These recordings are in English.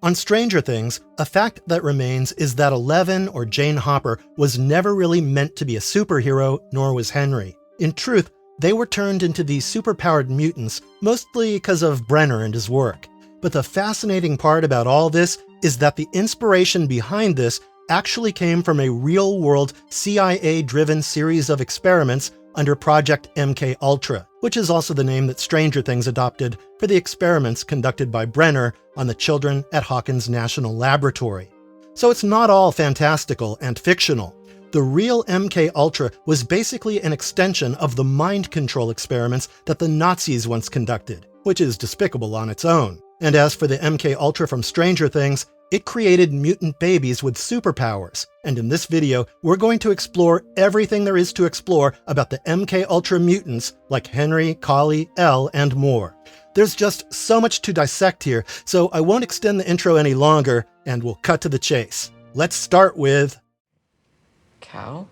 On Stranger Things, a fact that remains is that Eleven, or Jane Hopper, was never really meant to be a superhero, nor was Henry. In truth, they were turned into these superpowered mutants, mostly because of Brenner and his work. But the fascinating part about all this is that the inspiration behind this actually came from a real-world CIA-driven series of experiments under Project MKUltra, which is also the name that Stranger Things adopted for the experiments conducted by Brenner on the children at Hawkins National Laboratory. So it's not all fantastical and fictional. The real MKUltra was basically an extension of the mind control experiments that the Nazis once conducted, which is despicable on its own. And as for the MKUltra from Stranger Things, it created mutant babies with superpowers. And in this video, we're going to explore everything there is to explore about the MKUltra mutants like Henry, Kali, Elle, and more. There's just so much to dissect here, so I won't extend the intro any longer, and we'll cut to the chase. Let's start with... Cow?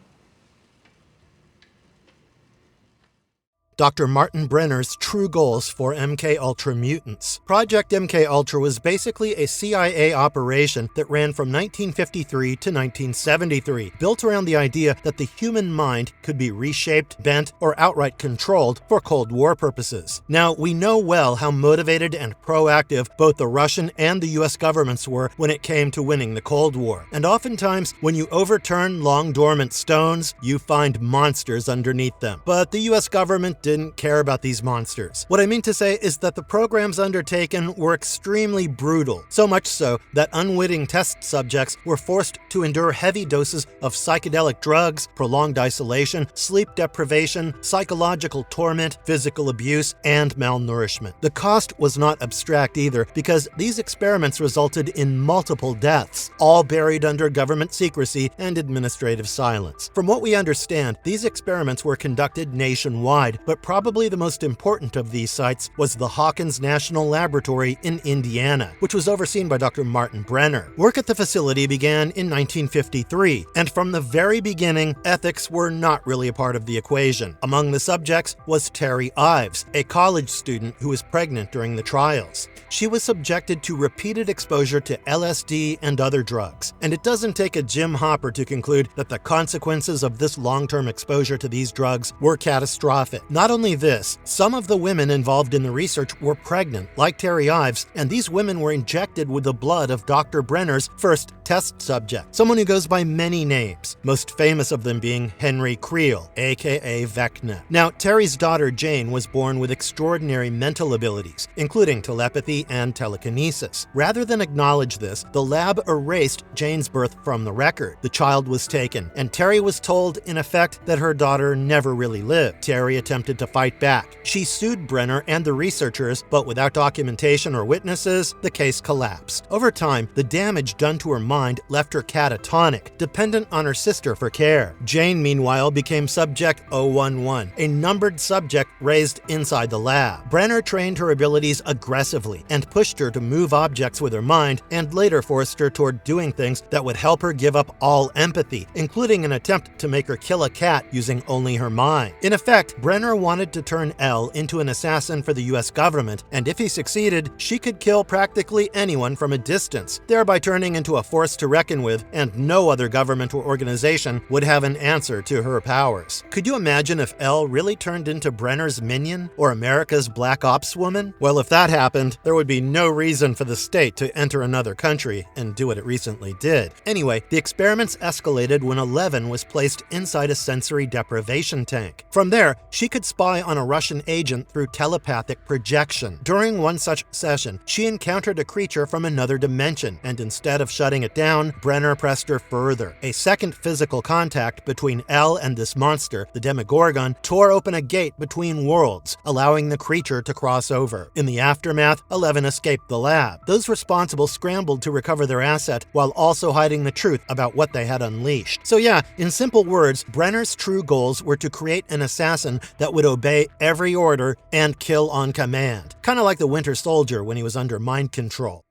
Dr. Martin Brenner's true goals for MKUltra mutants. Project MKUltra was basically a CIA operation that ran from 1953 to 1973, built around the idea that the human mind could be reshaped, bent, or outright controlled for Cold War purposes. Now, we know well how motivated and proactive both the Russian and the US governments were when it came to winning the Cold War. And oftentimes, when you overturn long dormant stones, you find monsters underneath them. But the US government didn't care about these monsters. What I mean to say is that the programs undertaken were extremely brutal, so much so that unwitting test subjects were forced to endure heavy doses of psychedelic drugs, prolonged isolation, sleep deprivation, psychological torment, physical abuse, and malnourishment. The cost was not abstract either, because these experiments resulted in multiple deaths, all buried under government secrecy and administrative silence. From what we understand, these experiments were conducted nationwide, but probably the most important of these sites was the Hawkins National Laboratory in Indiana, which was overseen by Dr. Martin Brenner. Work at the facility began in 1953, and from the very beginning, ethics were not really a part of the equation. Among the subjects was Terry Ives, a college student who was pregnant during the trials. She was subjected to repeated exposure to LSD and other drugs, and it doesn't take a Jim Hopper to conclude that the consequences of this long-term exposure to these drugs were catastrophic. Not only this, some of the women involved in the research were pregnant, like Terry Ives, and these women were injected with the blood of Dr. Brenner's first test subject, someone who goes by many names, most famous of them being Henry Creel, aka Vecna. Now, Terry's daughter Jane was born with extraordinary mental abilities, including telepathy and telekinesis. Rather than acknowledge this, the lab erased Jane's birth from the record. The child was taken, and Terry was told, in effect, that her daughter never really lived. Terry attempted to fight back. She sued Brenner and the researchers, but without documentation or witnesses, the case collapsed. Over time, the damage done to her mind left her catatonic, dependent on her sister for care. Jane, meanwhile, became Subject 011, a numbered subject raised inside the lab. Brenner trained her abilities aggressively and pushed her to move objects with her mind, and later forced her toward doing things that would help her give up all empathy, including an attempt to make her kill a cat using only her mind. In effect, Brenner wanted to turn Elle into an assassin for the US government, and if he succeeded, she could kill practically anyone from a distance, thereby turning into a force to reckon with, and no other government or organization would have an answer to her powers. Could you imagine if Elle really turned into Brenner's minion, or America's Black Ops woman? Well, if that happened, there would be no reason for the state to enter another country and do what it recently did. Anyway, the experiments escalated when Eleven was placed inside a sensory deprivation tank. From there, she could spy on a Russian agent through telepathic projection. During one such session, she encountered a creature from another dimension, and instead of shutting it down, Brenner pressed her further. A second physical contact between Elle and this monster, the Demogorgon, tore open a gate between worlds, allowing the creature to cross over. In the aftermath, Eleven escaped the lab. Those responsible scrambled to recover their asset while also hiding the truth about what they had unleashed. So yeah, in simple words, Brenner's true goals were to create an assassin that would obey every order and kill on command. Kind of like the Winter Soldier when he was under mind control.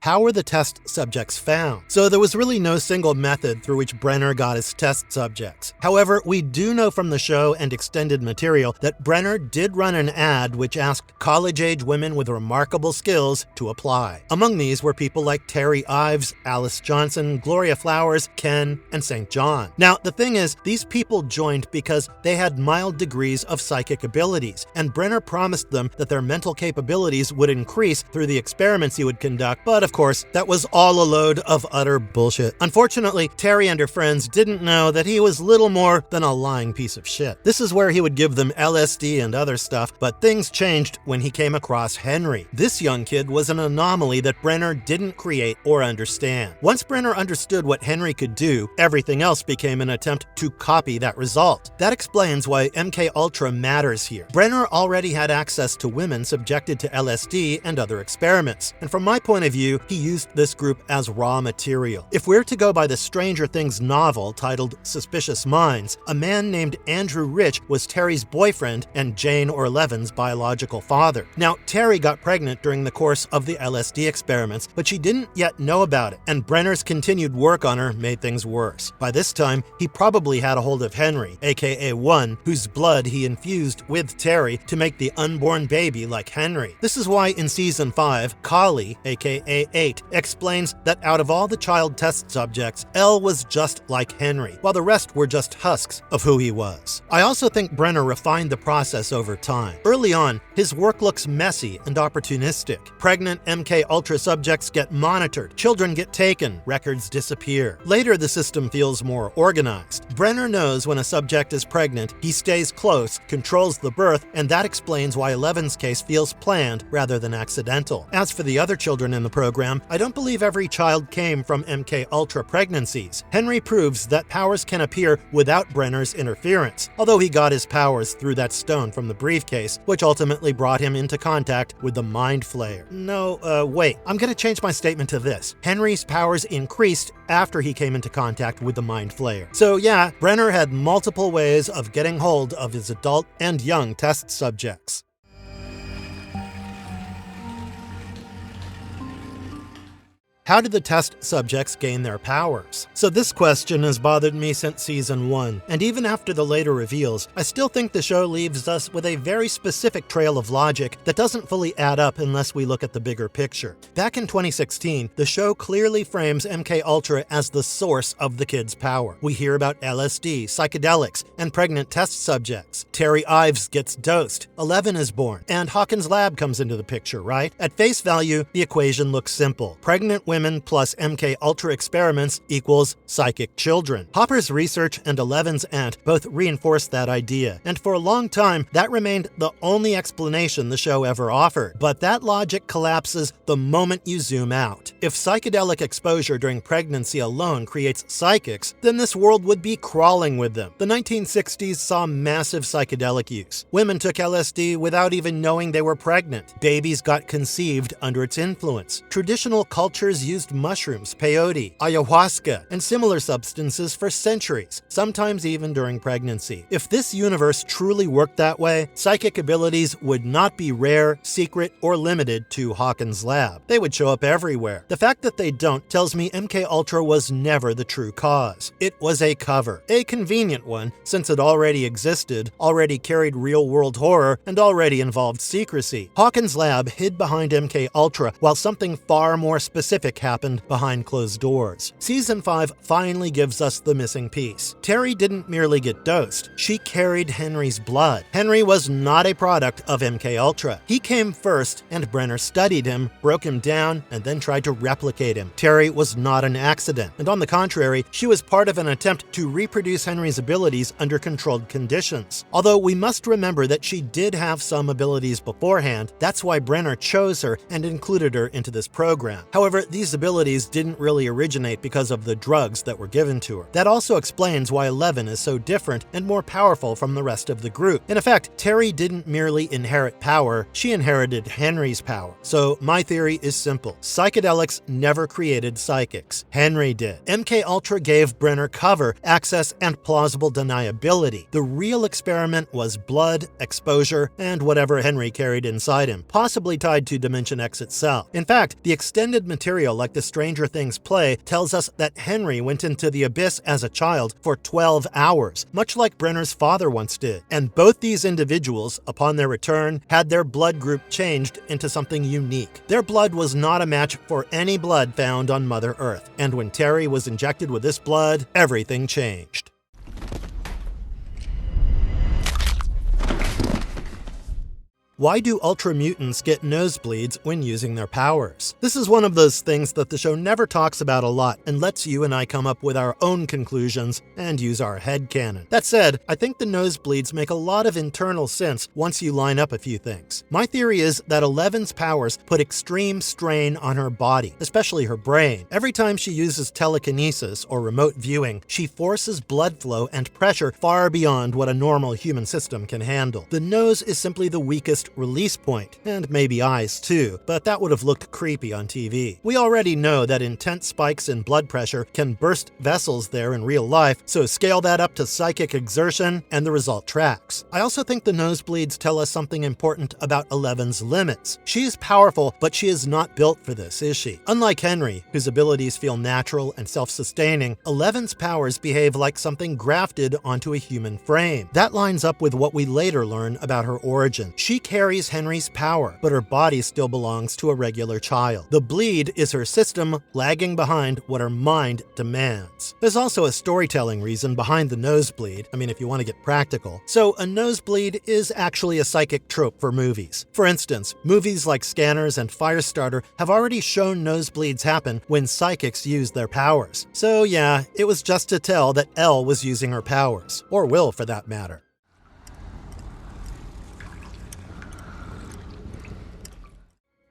How were the test subjects found? So there was really no single method through which Brenner got his test subjects. However, we do know from the show and extended material that Brenner did run an ad which asked college-age women with remarkable skills to apply. Among these were people like Terry Ives, Alice Johnson, Gloria Flowers, Ken, and St. John. Now, the thing is, these people joined because they had mild degrees of psychic abilities, and Brenner promised them that their mental capabilities would increase through the experiments he would conduct, but of course, that was all a load of utter bullshit. Unfortunately, Terry and her friends didn't know that he was little more than a lying piece of shit. This is where he would give them LSD and other stuff, but things changed when he came across Henry. This young kid was an anomaly that Brenner didn't create or understand. Once Brenner understood what Henry could do, everything else became an attempt to copy that result. That explains why MK Ultra matters here. Brenner already had access to women subjected to LSD and other experiments, and from my point of view, he used this group as raw material. If we're to go by the Stranger Things novel titled Suspicious Minds, a man named Andrew Rich was Terry's boyfriend and Jane or Levin's biological father. Now, Terry got pregnant during the course of the LSD experiments, but she didn't yet know about it, and Brenner's continued work on her made things worse. By this time, he probably had a hold of Henry, aka One, whose blood he infused with Terry to make the unborn baby like Henry. This is why in Season 5, Kali, aka 8, explains that out of all the child test subjects, Elle was just like Henry, while the rest were just husks of who he was. I also think Brenner refined the process over time. Early on, his work looks messy and opportunistic. Pregnant MK Ultra subjects get monitored, children get taken, records disappear. Later, the system feels more organized. Brenner knows when a subject is pregnant, he stays close, controls the birth, and that explains why Eleven's case feels planned rather than accidental. As for the other children in the program, I don't believe every child came from MK Ultra pregnancies. Henry proves that powers can appear without Brenner's interference, although he got his powers through that stone from the briefcase, which ultimately brought him into contact with the Mind Flayer. Wait, I'm gonna change my statement to this. Henry's powers increased after he came into contact with the Mind Flayer. So yeah, Brenner had multiple ways of getting hold of his adult and young test subjects. How did the test subjects gain their powers? So this question has bothered me since Season 1, and even after the later reveals, I still think the show leaves us with a very specific trail of logic that doesn't fully add up unless we look at the bigger picture. Back in 2016, the show clearly frames MK Ultra as the source of the kids' power. We hear about LSD, psychedelics, and pregnant test subjects. Terry Ives gets dosed, Eleven is born, and Hawkins' lab comes into the picture, right? At face value, the equation looks simple. Pregnant women plus MK Ultra experiments equals psychic children. Hopper's research and Eleven's aunt both reinforced that idea, and for a long time, that remained the only explanation the show ever offered. But that logic collapses the moment you zoom out. If psychedelic exposure during pregnancy alone creates psychics, then this world would be crawling with them. The 1960s saw massive psychedelic use. Women took LSD without even knowing they were pregnant. Babies got conceived under its influence. Traditional cultures used mushrooms, peyote, ayahuasca, and similar substances for centuries, sometimes even during pregnancy. If this universe truly worked that way, psychic abilities would not be rare, secret, or limited to Hawkins' lab. They would show up everywhere. The fact that they don't tells me MK Ultra was never the true cause. It was a cover. A convenient one, since it already existed, already carried real-world horror, and already involved secrecy. Hawkins' lab hid behind MK Ultra while something far more specific happened behind closed doors. Season 5 finally gives us the missing piece. Terry didn't merely get dosed, she carried Henry's blood. Henry was not a product of MK Ultra. He came first, and Brenner studied him, broke him down, and then tried to replicate him. Terry was not an accident, and on the contrary, she was part of an attempt to reproduce Henry's abilities under controlled conditions. Although we must remember that she did have some abilities beforehand, that's why Brenner chose her and included her into this program. However, these abilities didn't really originate because of the drugs that were given to her. That also explains why Eleven is so different and more powerful from the rest of the group. In effect, Terry didn't merely inherit power, she inherited Henry's power. So my theory is simple. Psychedelics never created psychics. Henry did. MK Ultra gave Brenner cover, access, and plausible deniability. The real experiment was blood, exposure, and whatever Henry carried inside him, possibly tied to Dimension X itself. In fact, the extended material material like the Stranger Things play tells us that Henry went into the abyss as a child for 12 hours, much like Brenner's father once did. And both these individuals, upon their return, had their blood group changed into something unique. Their blood was not a match for any blood found on Mother Earth, and when Terry was injected with this blood, everything changed. Why do Ultra Mutants get nosebleeds when using their powers? This is one of those things that the show never talks about a lot and lets you and I come up with our own conclusions and use our headcanon. That said, I think the nosebleeds make a lot of internal sense once you line up a few things. My theory is that Eleven's powers put extreme strain on her body, especially her brain. Every time she uses telekinesis or remote viewing, she forces blood flow and pressure far beyond what a normal human system can handle. The nose is simply the weakest release point, and maybe eyes too, but that would have looked creepy on TV. We already know that intense spikes in blood pressure can burst vessels there in real life, so scale that up to psychic exertion and the result tracks. I also think the nosebleeds tell us something important about Eleven's limits. She is powerful, but she is not built for this, is she? Unlike Henry, whose abilities feel natural and self-sustaining, Eleven's powers behave like something grafted onto a human frame. That lines up with what we later learn about her origin. She carries Henry's power, but her body still belongs to a regular child. The bleed is her system lagging behind what her mind demands. There's also a storytelling reason behind the nosebleed, if you want to get practical. So a nosebleed is actually a psychic trope for movies. For instance, movies like Scanners and Firestarter have already shown nosebleeds happen when psychics use their powers. So yeah, it was just to tell that Elle was using her powers, or will for that matter.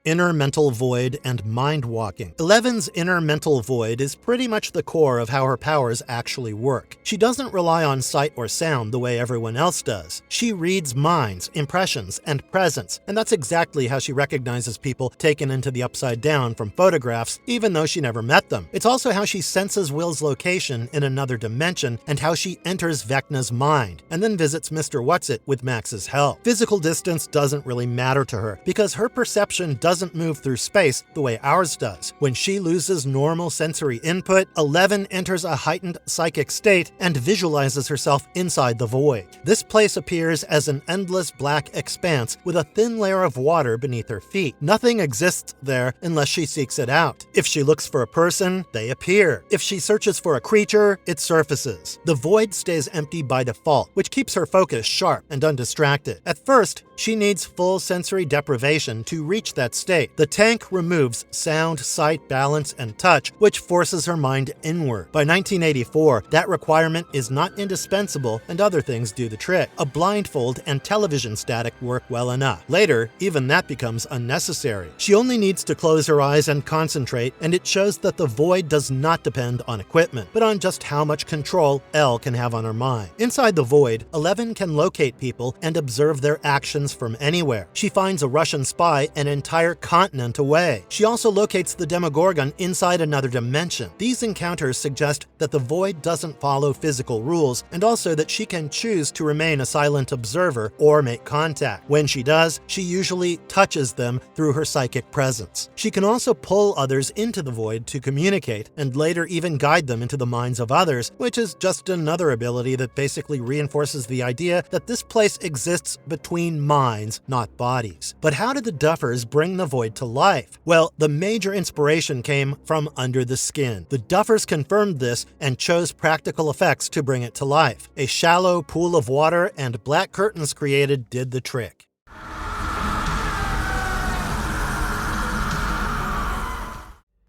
Inner mental void and mind-walking. Eleven's inner mental void is pretty much the core of how her powers actually work. She doesn't rely on sight or sound the way everyone else does. She reads minds, impressions, and presence, and that's exactly how she recognizes people taken into the Upside Down from photographs, even though she never met them. It's also how she senses Will's location in another dimension and how she enters Vecna's mind, and then visits Mr. Whatsit with Max's help. Physical distance doesn't really matter to her, because her perception doesn't move through space the way ours does. When she loses normal sensory input, Eleven enters a heightened psychic state and visualizes herself inside the void. This place appears as an endless black expanse with a thin layer of water beneath her feet. Nothing exists there unless she seeks it out. If she looks for a person, they appear. If she searches for a creature, it surfaces. The void stays empty by default, which keeps her focus sharp and undistracted. At first, she needs full sensory deprivation to reach that state. The tank removes sound, sight, balance, and touch, which forces her mind inward. By 1984, that requirement is not indispensable, and other things do the trick. A blindfold and television static work well enough. Later, even that becomes unnecessary. She only needs to close her eyes and concentrate, and it shows that the void does not depend on equipment, but on just how much control Elle can have on her mind. Inside the void, Eleven can locate people and observe their actions from anywhere. She finds a Russian spy an entire continent away. She also locates the Demogorgon inside another dimension. These encounters suggest that the void doesn't follow physical rules, and also that she can choose to remain a silent observer or make contact. When she does, she usually touches them through her psychic presence. She can also pull others into the void to communicate, and later even guide them into the minds of others, which is just another ability that basically reinforces the idea that this place exists between minds, not bodies. But how did the Duffers bring the void to life? Well, the major inspiration came from under the skin. The Duffers confirmed this and chose practical effects to bring it to life. A shallow pool of water and black curtains created did the trick.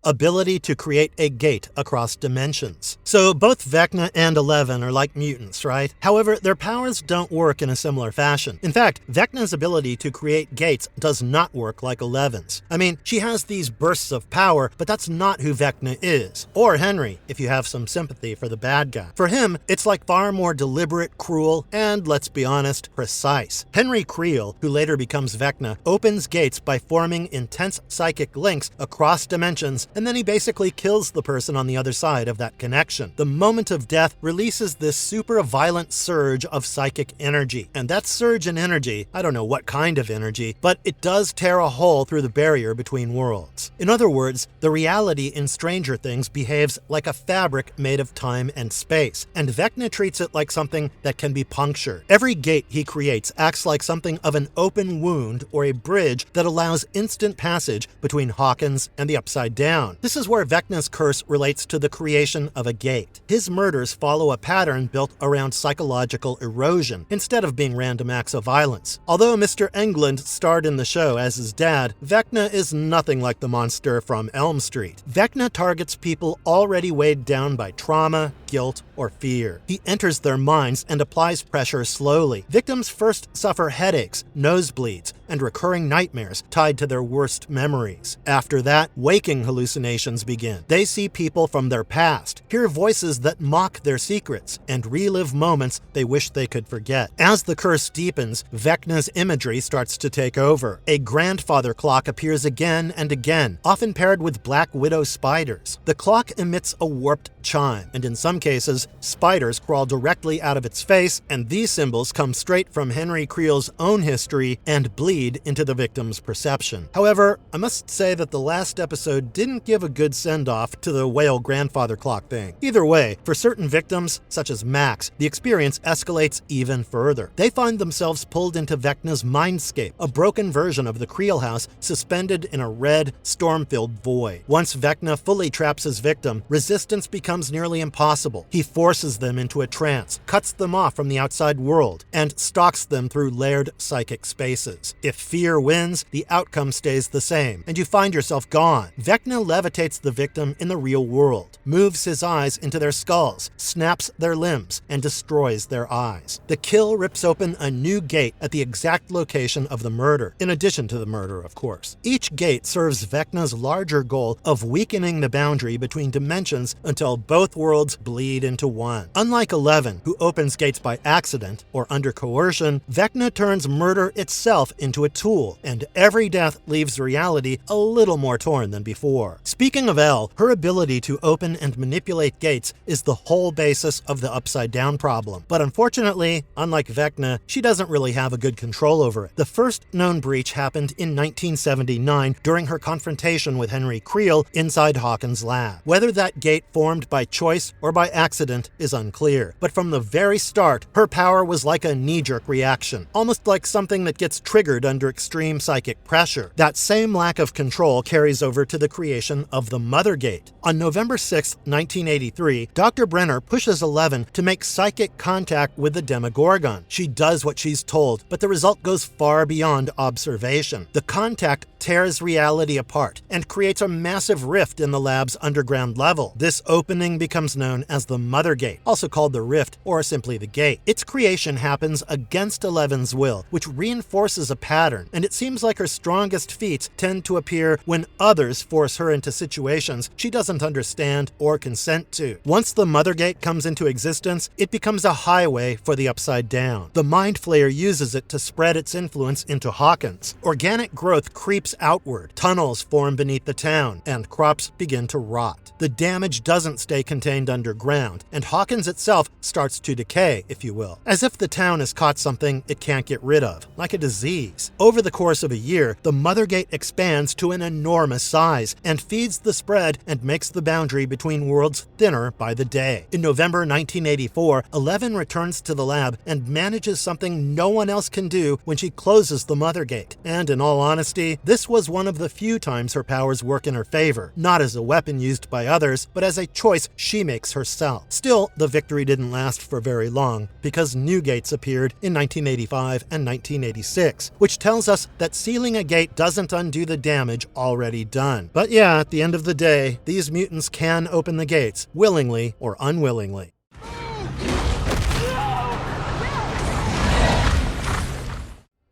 Ability to create a gate across dimensions. So both Vecna and Eleven are like mutants, right? However, their powers don't work in a similar fashion. In fact, Vecna's ability to create gates does not work like Eleven's. She has these bursts of power, but that's not who Vecna is. Or Henry, if you have some sympathy for the bad guy. For him, it's like far more deliberate, cruel, and, let's be honest, precise. Henry Creel, who later becomes Vecna, opens gates by forming intense psychic links across dimensions and then he basically kills the person on the other side of that connection. The moment of death releases this super violent surge of psychic energy, and that surge in energy, I don't know what kind of energy, but it does tear a hole through the barrier between worlds. In other words, the reality in Stranger Things behaves like a fabric made of time and space, and Vecna treats it like something that can be punctured. Every gate he creates acts like something of an open wound or a bridge that allows instant passage between Hawkins and the Upside Down. This is where Vecna's curse relates to the creation of a gate. His murders follow a pattern built around psychological erosion, instead of being random acts of violence. Although Mr. Englund starred in the show as his dad, Vecna is nothing like the monster from Elm Street. Vecna targets people already weighed down by trauma, guilt, or fear. He enters their minds and applies pressure slowly. Victims first suffer headaches, nosebleeds, and recurring nightmares tied to their worst memories. After that, waking hallucinations begin. They see people from their past, hear voices that mock their secrets, and relive moments they wish they could forget. As the curse deepens, Vecna's imagery starts to take over. A grandfather clock appears again and again, often paired with black widow spiders. The clock emits a warped chime, and in some cases, spiders crawl directly out of its face, and these symbols come straight from Henry Creel's own history and bleed into the victim's perception. However, I must say that the last episode didn't give a good send-off to the whale grandfather clock thing. Either way, for certain victims, such as Max, the experience escalates even further. They find themselves pulled into Vecna's mindscape, a broken version of the Creel house suspended in a red, storm-filled void. Once Vecna fully traps his victim, resistance becomes nearly impossible. He forces them into a trance, cuts them off from the outside world, and stalks them through layered psychic spaces. If fear wins, the outcome stays the same, and you find yourself gone. Vecna levitates the victim in the real world, moves his eyes into their skulls, snaps their limbs, and destroys their eyes. The kill rips open a new gate at the exact location of the murder, in addition to the murder, of course. Each gate serves Vecna's larger goal of weakening the boundary between dimensions until both worlds bleed into one. Unlike Eleven, who opens gates by accident or under coercion, Vecna turns murder itself into a tool, and every death leaves reality a little more torn than before. Speaking of Elle, her ability to open and manipulate gates is the whole basis of the Upside Down problem. But unfortunately, unlike Vecna, she doesn't really have a good control over it. The first known breach happened in 1979 during her confrontation with Henry Creel inside Hawkins' lab. Whether that gate formed by choice or by accident is unclear, but from the very start, her power was like a knee-jerk reaction, almost like something that gets triggered under extreme psychic pressure. That same lack of control carries over to the creation of the Mother Gate. On November 6, 1983, Dr. Brenner pushes Eleven to make psychic contact with the Demogorgon. She does what she's told, but the result goes far beyond observation. The contact tears reality apart and creates a massive rift in the lab's underground level. This opening becomes known as the Mother Gate, also called the Rift or simply the Gate. Its creation happens against Eleven's will, which reinforces a pattern, and it seems like her strongest feats tend to appear when others force her into situations she doesn't understand or consent to. Once the Mother Gate comes into existence, it becomes a highway for the Upside Down. The Mind Flayer uses it to spread its influence into Hawkins. Organic growth creeps outward, tunnels form beneath the town, and crops begin to rot. The damage doesn't stay contained underground, and Hawkins itself starts to decay, if you will, as if the town has caught something it can't get rid of, like a disease. Over the course of a year, the Mother Gate expands to an enormous size and feeds the spread and makes the boundary between worlds thinner by the day. In November 1984, Eleven returns to the lab and manages something no one else can do when she closes the Mother Gate. And in all honesty, this was one of the few times her powers work in her favor, not as a weapon used by others, but as a choice she makes herself. Still, the victory didn't last for very long, because new gates appeared in 1985 and 1986, which tells us that sealing a gate doesn't undo the damage already done. But yeah, at the end of the day, these mutants can open the gates, willingly or unwillingly.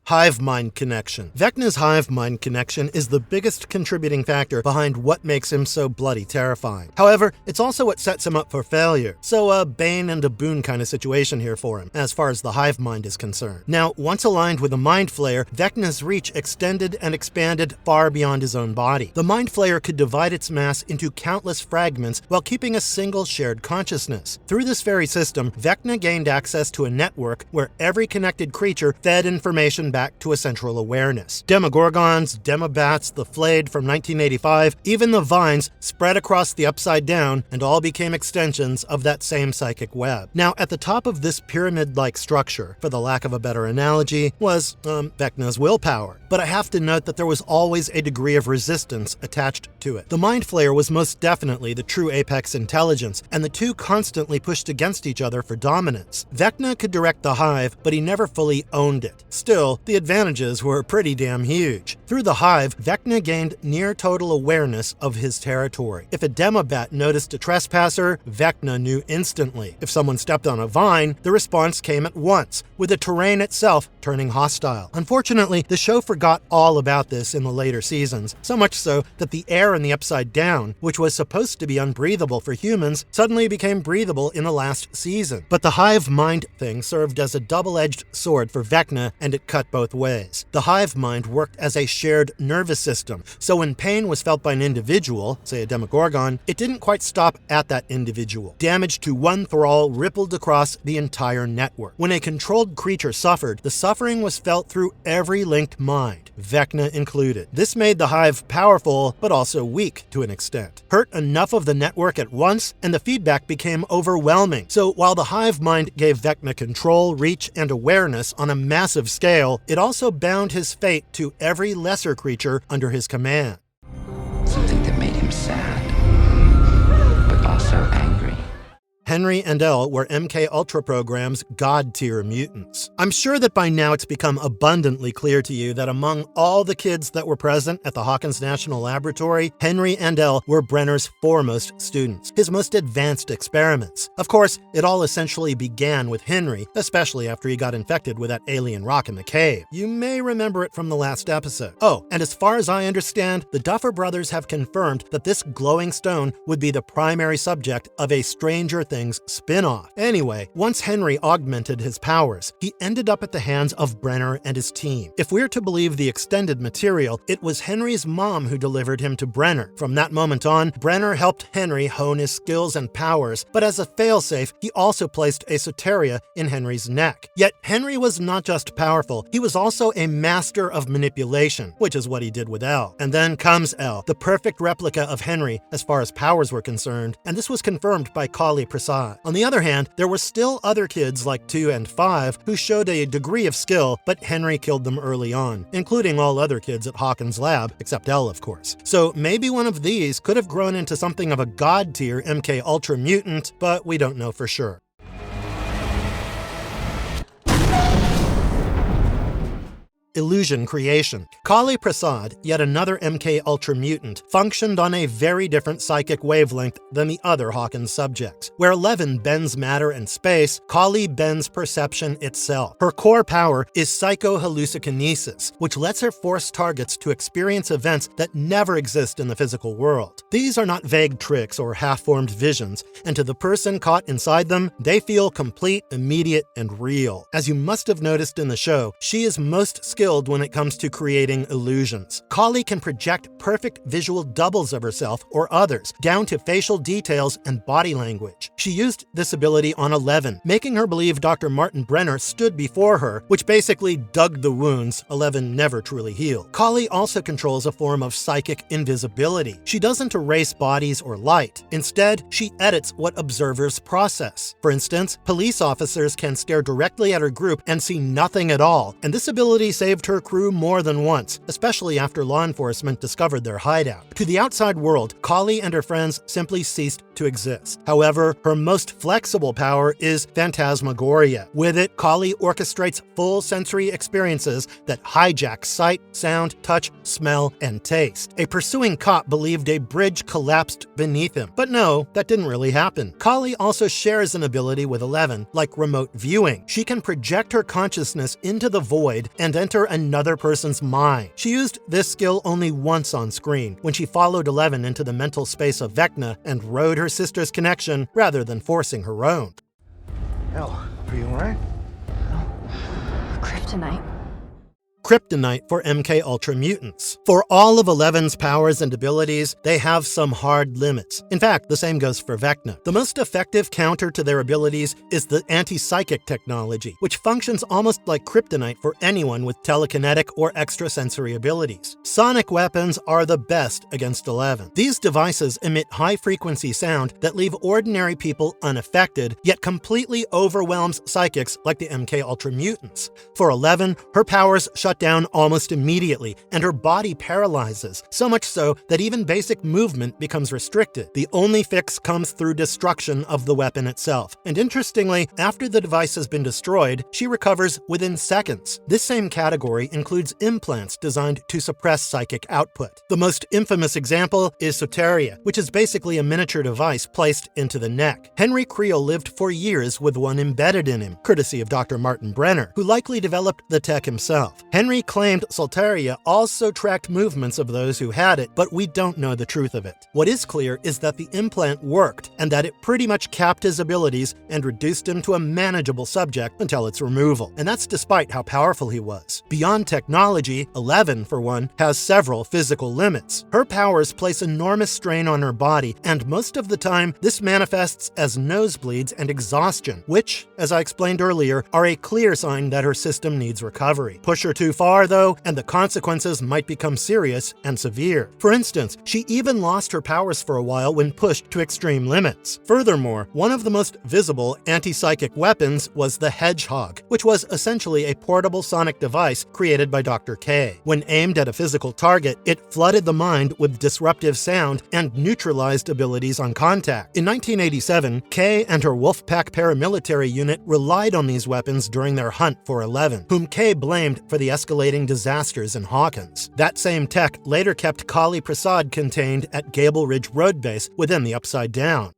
Hive mind connection. Vecna's hive mind connection is the biggest contributing factor behind what makes him so bloody terrifying. However, it's also what sets him up for failure. So a bane and a boon kind of situation here for him, as far as the hive mind is concerned. Now, once aligned with a mind flayer, Vecna's reach extended and expanded far beyond his own body. The mind flayer could divide its mass into countless fragments while keeping a single shared consciousness. Through this very system, Vecna gained access to a network where every connected creature fed information back to a central awareness. Demogorgons, Demobats, the Flayed from 1985, even the Vines spread across the Upside Down and all became extensions of that same psychic web. Now, at the top of this pyramid-like structure, for the lack of a better analogy, was, Vecna's willpower. But I have to note that there was always a degree of resistance attached to it. The Mind Flayer was most definitely the true apex intelligence, and the two constantly pushed against each other for dominance. Vecna could direct the Hive, but he never fully owned it. Still, the advantages were pretty damn huge. Through the Hive, Vecna gained near total awareness of his territory. If a Demobat noticed a trespasser, Vecna knew instantly. If someone stepped on a vine, the response came at once, with the terrain itself turning hostile. Unfortunately, the show forgot all about this in the later seasons, so much so that the air in the Upside Down, which was supposed to be unbreathable for humans, suddenly became breathable in the last season. But the Hive mind thing served as a double-edged sword for Vecna, and it cut both ways. The Hive mind worked as a shared nervous system, so when pain was felt by an individual, say a Demogorgon, it didn't quite stop at that individual. Damage to one thrall rippled across the entire network. When a controlled creature suffered, the suffering was felt through every linked mind, Vecna included. This made the Hive powerful, but also weak to an extent. Hurt enough of the network at once, and the feedback became overwhelming. So while the Hive mind gave Vecna control, reach, and awareness on a massive scale, it also bound his fate to every lesser creature under his command. Something that made him sad, but also angry. Henry and Elle were MK Ultra Program's God-tier mutants. I'm sure that by now it's become abundantly clear to you that among all the kids that were present at the Hawkins National Laboratory, Henry and Elle were Brenner's foremost students, his most advanced experiments. Of course, it all essentially began with Henry, especially after he got infected with that alien rock in the cave. You may remember it from the last episode. Oh, and as far as I understand, the Duffer Brothers have confirmed that this glowing stone would be the primary subject of a Stranger Things spin-off. Anyway, once Henry augmented his powers, he ended up at the hands of Brenner and his team. If we're to believe the extended material, it was Henry's mom who delivered him to Brenner. From that moment on, Brenner helped Henry hone his skills and powers, but as a failsafe, he also placed a soteria in Henry's neck. Yet Henry was not just powerful, he was also a master of manipulation, which is what he did with Elle. And then comes Elle, the perfect replica of Henry as far as powers were concerned, and this was confirmed by Kali Prasad. On the other hand, there were still other kids like 2 and 5 who showed a degree of skill, but Henry killed them early on, including all other kids at Hawkins Lab, except Elle, of course. So maybe one of these could have grown into something of a god-tier MK Ultra mutant, but we don't know for sure. Illusion creation. Kali Prasad, yet another MK Ultra mutant, functioned on a very different psychic wavelength than the other Hawkins subjects. Where 11 bends matter and space, Kali bends perception itself. Her core power is psychohallucikinesis, which lets her force targets to experience events that never exist in the physical world. These are not vague tricks or half-formed visions, and to the person caught inside them, they feel complete, immediate, and real. As you must have noticed in the show, she is most skilled when it comes to creating illusions. Kali can project perfect visual doubles of herself or others, down to facial details and body language. She used this ability on 11, making her believe Dr. Martin Brenner stood before her, which basically dug the wounds 11 never truly healed. Kali also controls a form of psychic invisibility. She doesn't erase bodies or light. Instead, she edits what observers process. For instance, police officers can stare directly at her group and see nothing at all, and this ability saved her crew more than once, especially after law enforcement discovered their hideout. To the outside world, Kali and her friends simply ceased to exist. However, her most flexible power is phantasmagoria. With it, Kali orchestrates full sensory experiences that hijack sight, sound, touch, smell, and taste. A pursuing cop believed a bridge collapsed beneath him, but no, that didn't really happen. Kali also shares an ability with 11, like remote viewing. She can project her consciousness into the void and enter alter another person's mind. She used this skill only once on screen, when she followed 11 into the mental space of Vecna and rode her sister's connection rather than forcing her own. Hell, are you alright? Kryptonite. Kryptonite for MK Ultra mutants. For all of 11's powers and abilities, they have some hard limits. In fact, the same goes for Vecna. The most effective counter to their abilities is the anti-psychic technology, which functions almost like kryptonite for anyone with telekinetic or extrasensory abilities. Sonic weapons are the best against 11. These devices emit high-frequency sound that leave ordinary people unaffected, yet completely overwhelms psychics like the MK Ultra mutants. For 11, her powers shut down almost immediately, and her body paralyzes, so much so that even basic movement becomes restricted. The only fix comes through destruction of the weapon itself. And interestingly, after the device has been destroyed, she recovers within seconds. This same category includes implants designed to suppress psychic output. The most infamous example is Soteria, which is basically a miniature device placed into the neck. Henry Creel lived for years with one embedded in him, courtesy of Dr. Martin Brenner, who likely developed the tech himself. Henry claimed Soteria also tracked movements of those who had it, but we don't know the truth of it. What is clear is that the implant worked, and that it pretty much capped his abilities and reduced him to a manageable subject until its removal. And that's despite how powerful he was. Beyond technology, 11, for one, has several physical limits. Her powers place enormous strain on her body, and most of the time, this manifests as nosebleeds and exhaustion, which, as I explained earlier, are a clear sign that her system needs recovery. Push her too far, though, and the consequences might become serious and severe. For instance, she even lost her powers for a while when pushed to extreme limits. Furthermore, one of the most visible anti-psychic weapons was the Hedgehog, which was essentially a portable sonic device created by Dr. K. When aimed at a physical target, it flooded the mind with disruptive sound and neutralized abilities on contact. In 1987, K and her Wolfpack paramilitary unit relied on these weapons during their hunt for 11, whom K blamed for the escalating disasters in Hawkins. That same tech later kept Kali Prasad contained at Gable Ridge Road Base within the Upside Down.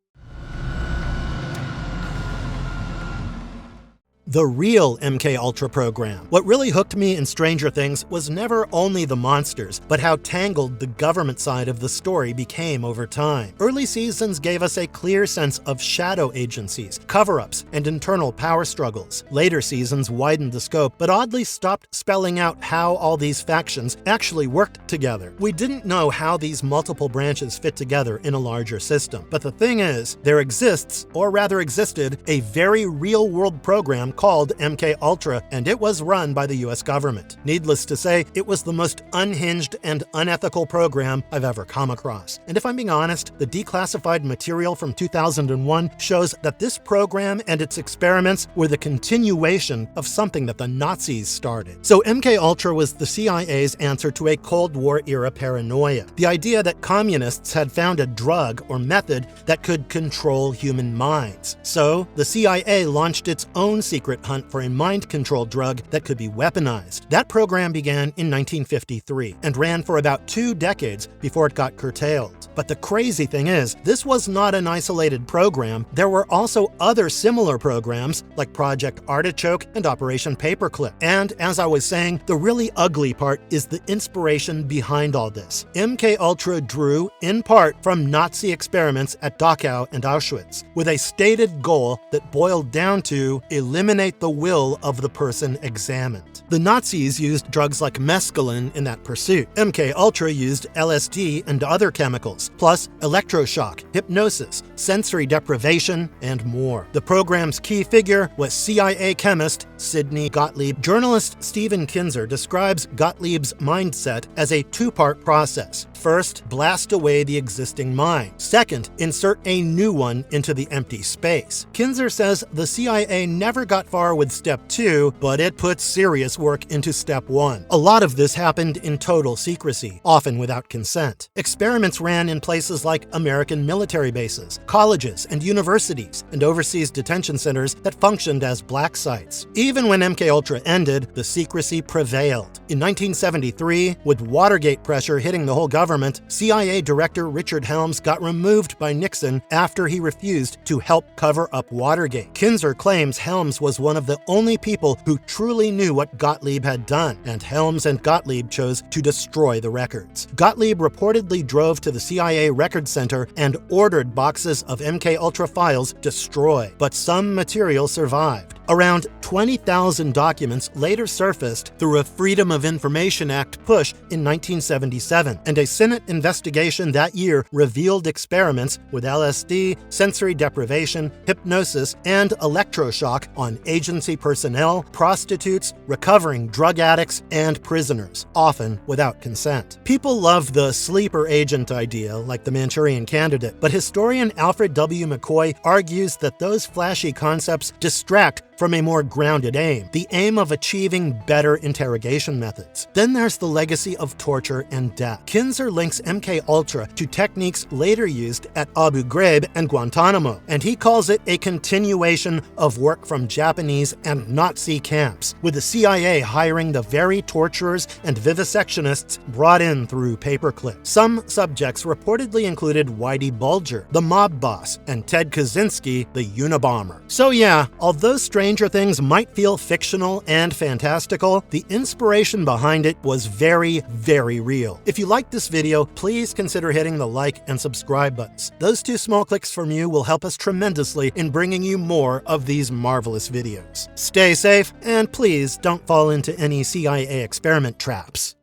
The real MK Ultra program. What really hooked me in Stranger Things was never only the monsters, but how tangled the government side of the story became over time. Early seasons gave us a clear sense of shadow agencies, cover-ups, and internal power struggles. Later seasons widened the scope, but oddly stopped spelling out how all these factions actually worked together. We didn't know how these multiple branches fit together in a larger system. But the thing is, there exists, or rather existed, a very real-world program called MK Ultra, and it was run by the US government. Needless to say, it was the most unhinged and unethical program I've ever come across. And if I'm being honest, the declassified material from 2001 shows that this program and its experiments were the continuation of something that the Nazis started. So MK Ultra was the CIA's answer to a Cold War era paranoia. The idea that communists had found a drug or method that could control human minds. So the CIA launched its own secret hunt for a mind-control drug that could be weaponized. That program began in 1953 and ran for about 2 decades before it got curtailed. But the crazy thing is, this was not an isolated program. There were also other similar programs like Project Artichoke and Operation Paperclip. And as I was saying, the really ugly part is the inspiration behind all this. MK Ultra drew, in part, from Nazi experiments at Dachau and Auschwitz, with a stated goal that boiled down to eliminate the will of the person examined. The Nazis used drugs like mescaline in that pursuit. MK Ultra used LSD and other chemicals, plus electroshock, hypnosis, sensory deprivation, and more. The program's key figure was CIA chemist Sidney Gottlieb. Journalist Stephen Kinzer describes Gottlieb's mindset as a 2-part process. First, blast away the existing mind. Second, insert a new one into the empty space. Kinzer says the CIA never got far with step 2, but it put serious work into step 1. A lot of this happened in total secrecy, often without consent. Experiments ran in places like American military bases, colleges and universities, and overseas detention centers that functioned as black sites. Even when MK Ultra ended, the secrecy prevailed. In 1973, with Watergate pressure hitting the whole government, CIA Director Richard Helms got removed by Nixon after he refused to help cover up Watergate. Kinzer claims Helms was was one of the only people who truly knew what Gottlieb had done, and Helms and Gottlieb chose to destroy the records. Gottlieb reportedly drove to the CIA Record Center and ordered boxes of MKUltra files destroyed, but some material survived. Around 20,000 documents later surfaced through a Freedom of Information Act push in 1977, and a Senate investigation that year revealed experiments with LSD, sensory deprivation, hypnosis, and electroshock on agency personnel, prostitutes, recovering drug addicts, and prisoners, often without consent. People love the sleeper agent idea, like the Manchurian Candidate, but historian Alfred W. McCoy argues that those flashy concepts distract from a more grounded aim, the aim of achieving better interrogation methods. Then there's the legacy of torture and death. Kinzer links MKUltra to techniques later used at Abu Ghraib and Guantanamo, and he calls it a continuation of work from Japanese and Nazi camps, with the CIA hiring the very torturers and vivisectionists brought in through paperclip. Some subjects reportedly included Whitey Bulger, the mob boss, and Ted Kaczynski, the Unabomber. So yeah, although Stranger Things might feel fictional and fantastical, the inspiration behind it was very, very real. If you liked this video, please consider hitting the like and subscribe buttons. Those two small clicks from you will help us tremendously in bringing you more of these marvelous videos. Stay safe, and please don't fall into any CIA experiment traps.